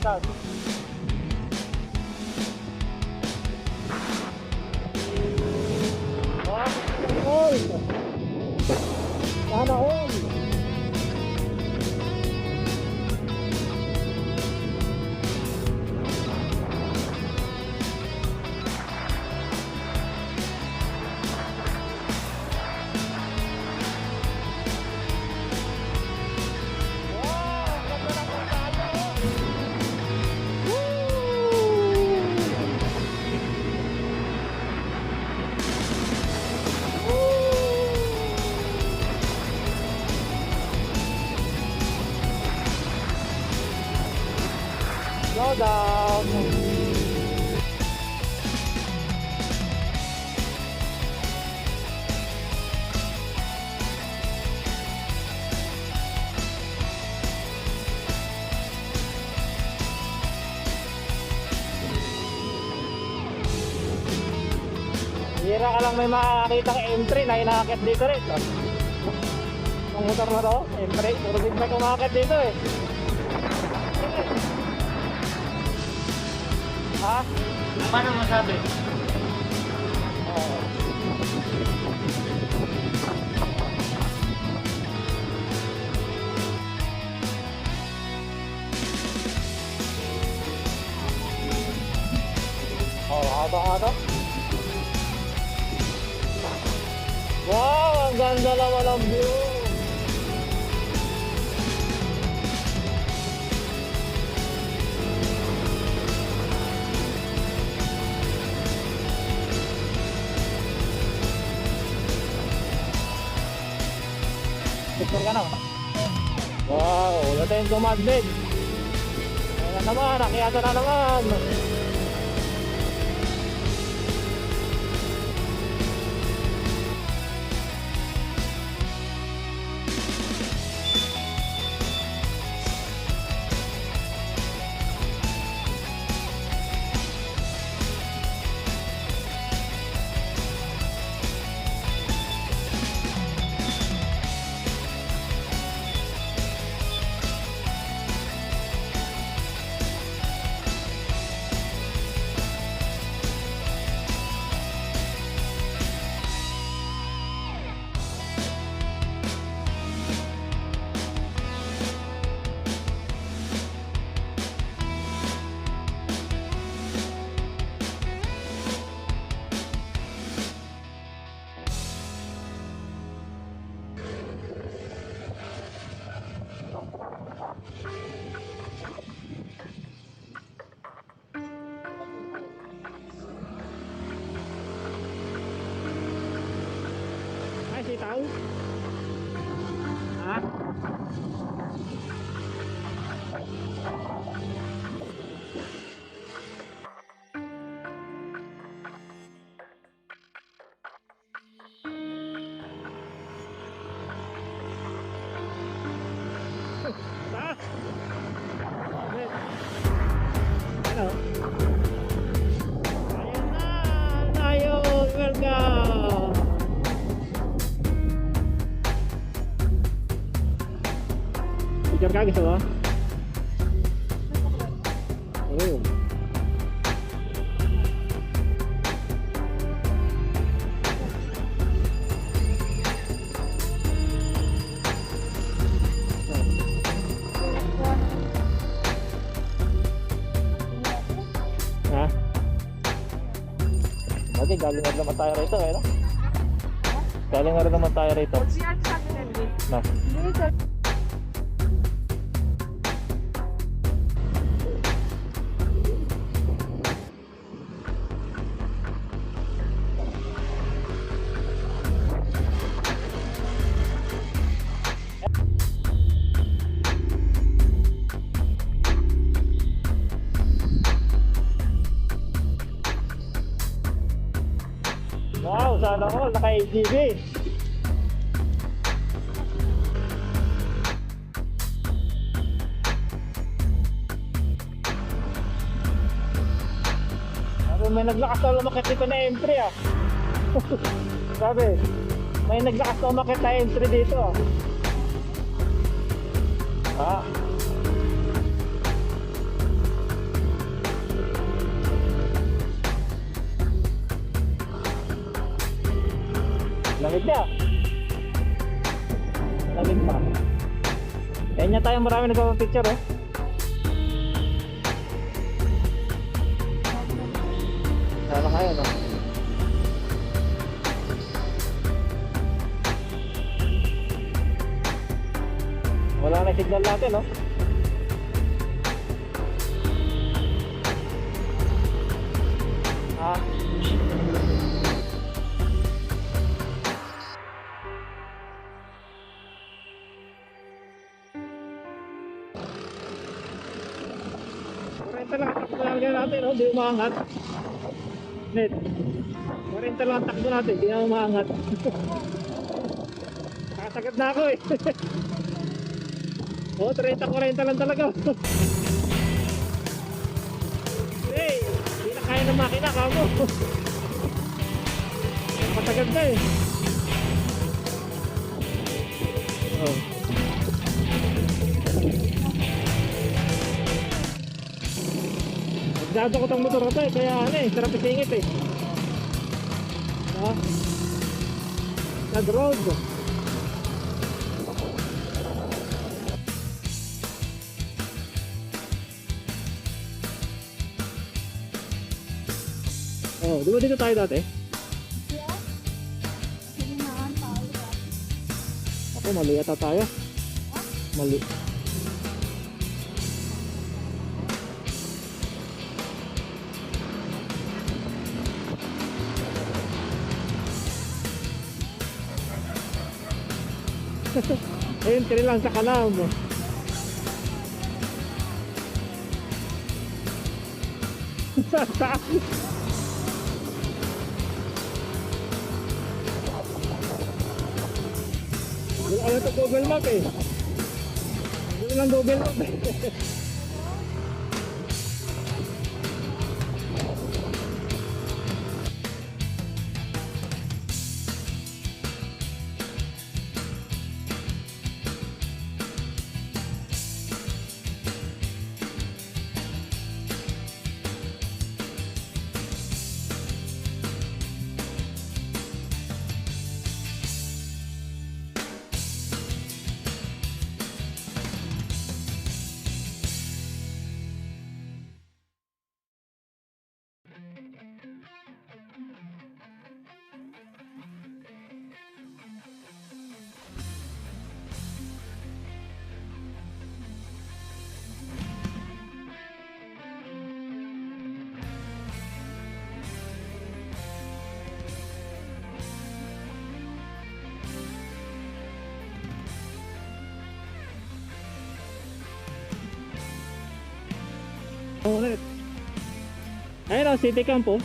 Saan? All. Sana all. Slow down. Hira ka lang may makakitang M3 na inakit dito rin. Ang motor na to, M3, puro din may kumakit dito eh. Ha? Paano masabi? Oo. Oh, haba-haba. Wow, ang ganda naman ang view. Picture ka na. Wow, wala tayong gumagnet. Ayan na naman, nakiyata na naman. Ay, sitaw? Ha? Ha? Ano? Ayan na! Tayo! Welcome! Picture ka, gusto mo? Oh. Ha? Bagay, galing nga naman tayo rito eh, no? Galing nga rin naman tayo rito. Na. Wow, sana all, naka-AGV. May naglakas na lumakit dito na M3 ah. Sabi, may naglakas na lumakit na M3 dito ah. din pa. Kaya niya tayo marami nagpapapicture eh. Sana kayo no? Wala na signal natin no? Ah. Kurenta lang ang takbo natin, no? Hindi umaangat. Net. Kurenta lang ang takbo natin, hindi na umaangat. Kakasagad na ako eh. Oo, 30-40 lang talaga. Hey, hindi na kaya ng makina, kamo. Matagad na eh. Oh. Nagdado ko tong motor ko eh, kaya ano eh, sarap isingit eh. Ah, nag-road. Oh, di ba dito tayo dati? Ako, mali yata tayo. Mali. Entry lang sa kanal mo. Wala na ito Google Map eh. Wala lang Google Map eh. Ulit. Ayun o, City Camp oh.